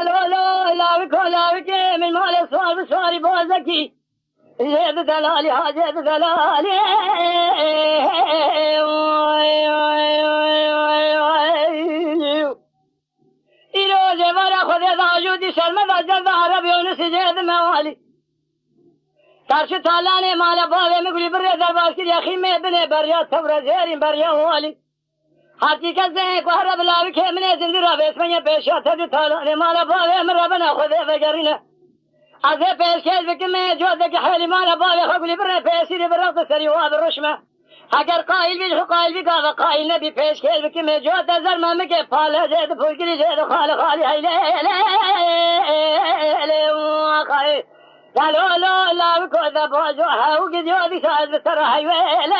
لا که من مال سوار بسواری بازکی زید دلالی ها زید دلالی ایرو جوار خود داجودی شرمه داجد عربی اونو سجید موالی ترش تالانه مال باوه مگولی بره دربار کری اخی میبنه بریا تبر زیرین بریا والی حقیقت زنه که هر بلاوی که منه زندی را بیسمه پیشات دی تالانه مال باوه من ربنا خوده وگرینه از پیش کل بکمه جوده که حالی مال باوه خگولی بره پیشیری برقت سری واد رشمه اگر قائل بیش قائل بی گاو قائل نبی پیش کل بکمه جوده زرمه مگه پاله زید پولگری زید خالی هیله قائل لا لا كذا بوجوها وقديودي ساز ترى هيويل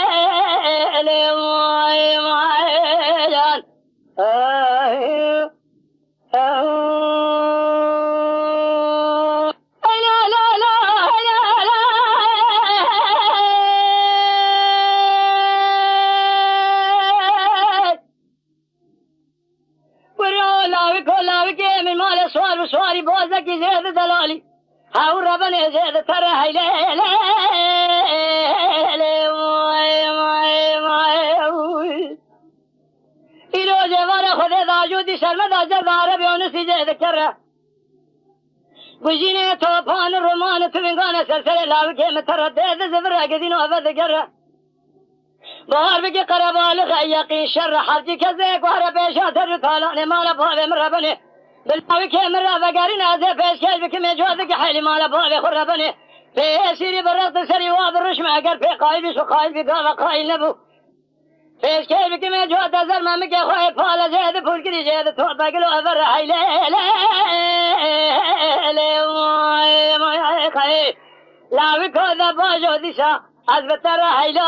من مال سواري بوزكي زيد دلالي هاو ربنا زيد ترى هيلي ایرو جوار خود داجودی شرمه داجد عربی اونو سجید کره گوشینه توپان رومان توینگان سلسله لاوکه متردد زبر اگدین آورد کره بار بگی قربال خیقی شر حرجی کزه گوهر پیشات رو تالان مال باوه مربنه بلاوی که من را وگرین ازه پیش کش بکمه جوده که حیلی مالا باوی خور ربنه پیشیری برقت سری واد رشمه اگر پی قایل بیش و قایل بی گاو قایل نبو پیش کش بکمه جوده زرمه که خواه پالا زید پولگری زید تو بگلو افر حیلی لاوی که ده باجو دیشا از بتر حیلو